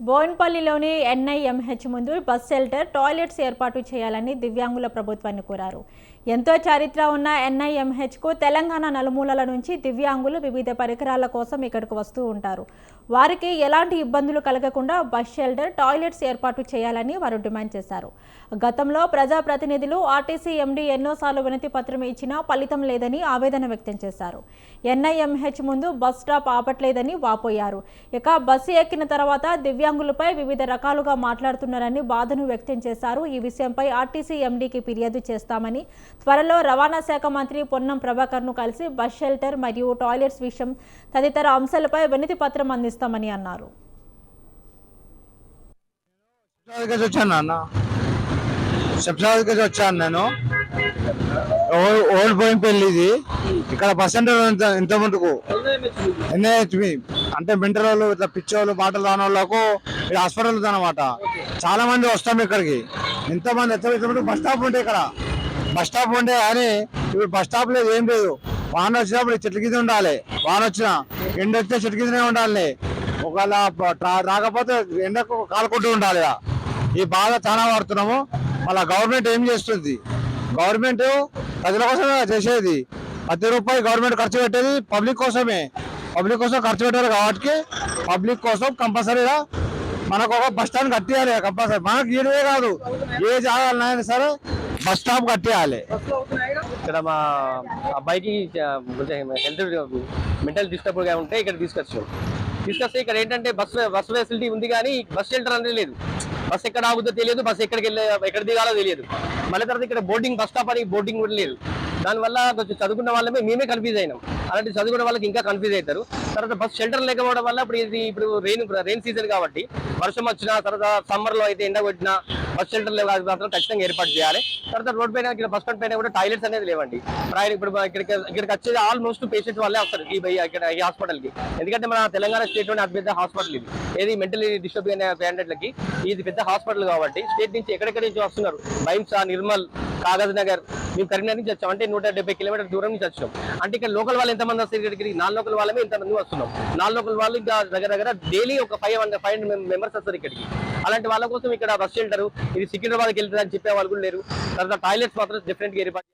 బోయిన్పల్లిలోని NIMH ముందు bus shelter, toilets ఏర్పాటు చేయాలని దివ్యాంగుల ప్రభుత్వాన్ని కోరారు. ఎంతో చరిత్ర ఉన్న ఎన్ఐఎంహెచ్కు తెలంగాణ నలుమూలల నుంచి దివ్యాంగులు వివిధ పరికరాల కోసం ఇక్కడికి వస్తూ ఉంటారు. వారికి ఎలాంటి ఇబ్బందులు కలగకుండా బస్ షెల్టర్, టాయిలెట్స్ ఏర్పాటు చేయాలని వారు డిమాండ్ చేశారు. గతంలో ప్రజాప్రతినిధులు ఆర్టీసీ ఎండీ ఎన్నోసార్లు వినతి పత్రం ఇచ్చినా ఫలితం లేదని ఆవేదన వ్యక్తం చేశారు. ఎన్ఐఎంహెచ్ ముందు బస్ స్టాప్ ఆపట్లేదని వాపోయారు. ఇక బస్సు ఎక్కిన తర్వాత దివ్యాంగులపై వివిధ రకాలుగా మాట్లాడుతున్నారని బాధను వ్యక్తం చేశారు. ఈ విషయంపై ఆర్టీసీ ఎండీకి ఫిర్యాదు చేస్తామని, త్వరలో రవాణా శాఖ మంత్రి పొన్నం ప్రభాకర్ను కలిసి బస్ షెల్టర్ మరియు టాయిలెట్స్ విషయం తదితర అంశాలపై వినతి పత్రం అందిస్తామని అన్నారు. వచ్చాను నేను ఓల్డ్ బోయిన్పల్లి. ఇది ఇక్కడ బస్ సెంటర్ ఇంత ముందుకు ఎన్ఐహెచ్బి అంటే మెంటల్ వాళ్ళు, ఇట్లా పిచ్చోళ్ళు, మాటలు రాని వాళ్ళకు ఇక్కడ హాస్పిటల్ ఉందన్నమాట. చాలా మంది వస్తాం ఇక్కడికి. ఎంతమంది ఎత్తమంటే బస్ స్టాప్ ఉంటే ఇక్కడ బస్ స్టాప్ ఉంటే కానీ ఇప్పుడు బస్ స్టాప్ లేదు, ఏం లేదు. వాన వచ్చినప్పుడు చెట్ల కింద ఉండాలి, వాన వచ్చినా ఎండ వస్తే చెట్ల కిందనే ఉండాలి. ఒకవేళ రాకపోతే ఎండకు కాలుకుంటూ ఉండాలి. ఈ బాధ చాలా పడుతున్నాము. మళ్ళీ గవర్నమెంట్ ఏం చేస్తుంది? గవర్నమెంట్ ప్రజల కోసమే చేసేది. ప్రతి రూపాయి గవర్నమెంట్ ఖర్చు పెట్టేది పబ్లిక్ కోసమే. పబ్లిక్ కోసం ఖర్చు పెట్టారు కాబట్టి పబ్లిక్ కోసం కంపల్సరీగా మనకు ఒక బస్ స్టాండ్ కట్టేయాలి. కంపల్సరీ మనకు ఈడే కాదు, ఏ జాగాలైనా సరే బస్ స్టాప్ కట్టేయాలి. ఇక్కడ మా అబ్బాయికి హెల్త్ మెంటల్ డిస్టర్బ్ గా ఉంటే ఇక్కడ తీసుకొస్తే ఇక్కడ ఏంటంటే బస్ ఫెసిలిటీ ఉంది కానీ బస్ షెల్టర్ అనేది లేదు. బస్ ఎక్కడ ఆగుతుందో తెలియదు, బస్ ఎక్కడ దిగాలో తెలియదు. మళ్ళీ తర్వాత ఇక్కడ బోర్డింగ్ బస్ స్టాప్ అని బోర్డింగ్ కూడా లేదు. దానివల్ల కొంచెం చదువుకున్న వాళ్ళమే మేమే కన్ఫ్యూజ్ అయినాం. అలాంటి చదువుకున్న వాళ్ళకి ఇంకా కన్ఫ్యూజ్ అవుతారు. తర్వాత బస్ షెల్టర్ లేకపోవడం వల్ల ఇప్పుడు రెయిన్ సీజన్ కాబట్టి వర్షం వచ్చినా, తర్వాత సమ్మర్ లో అయితే ఎండ కొట్టినా బస్ షెల్టర్ మాత్రం ఖచ్చితంగా ఏర్పాటు చేయాలి. తర్వాత రోడ్ పైన ఇక్కడ బస్ స్టాండ్ పైన కూడా టాయిలెట్స్ అనేది లేవండి. ఇప్పుడు ఇక్కడికి వచ్చేది ఆల్మోస్ట్ పేషెంట్స్ వాళ్ళే వస్తారు ఈ హాస్పిటల్ కి. ఎందుకంటే మన తెలంగాణ స్టేట్ లోనే అతి పెద్ద హాస్పిటల్ ఇది. ఏది మెంటలీ డిస్టర్బ్ అయిన పేషెంట్లకి ఇది పెద్ద హాస్పిటల్ కాబట్టి స్టేట్ నుంచి ఎక్కడెక్కడి నుంచి వస్తున్నారు. బైంసా, నిర్మల్, కాగజ్ నగర్, మేము కరీంనగర్ నుంచి వచ్చాం. అంటే 170 కిలోమీటర్ దూరం నుంచి వచ్చాం. అంటే ఇక్కడ లోకల్ వాళ్ళు ఎంతమంది వస్తారు ఇక్కడికి? నాన్ లోకల్ వాళ్ళమే ఇంతమంది వస్తున్నాం. నాన్ లోకల్ వాళ్ళు ఇంకా దగ్గర డైలీ ఒక 500 మెంబర్స్ వస్తారు ఇక్కడికి. అలాంటి వాళ్ళ కోసం ఇక్కడ బస్ షెల్టర్ ఇది సికింద్రాబాద్కి వెళ్తుంది అని చెప్పే వాళ్ళు కూడా లేరు. తర్వాత టాయిలెట్స్ మాత్రం డిఫరెంట్ గా ఏర్పాటు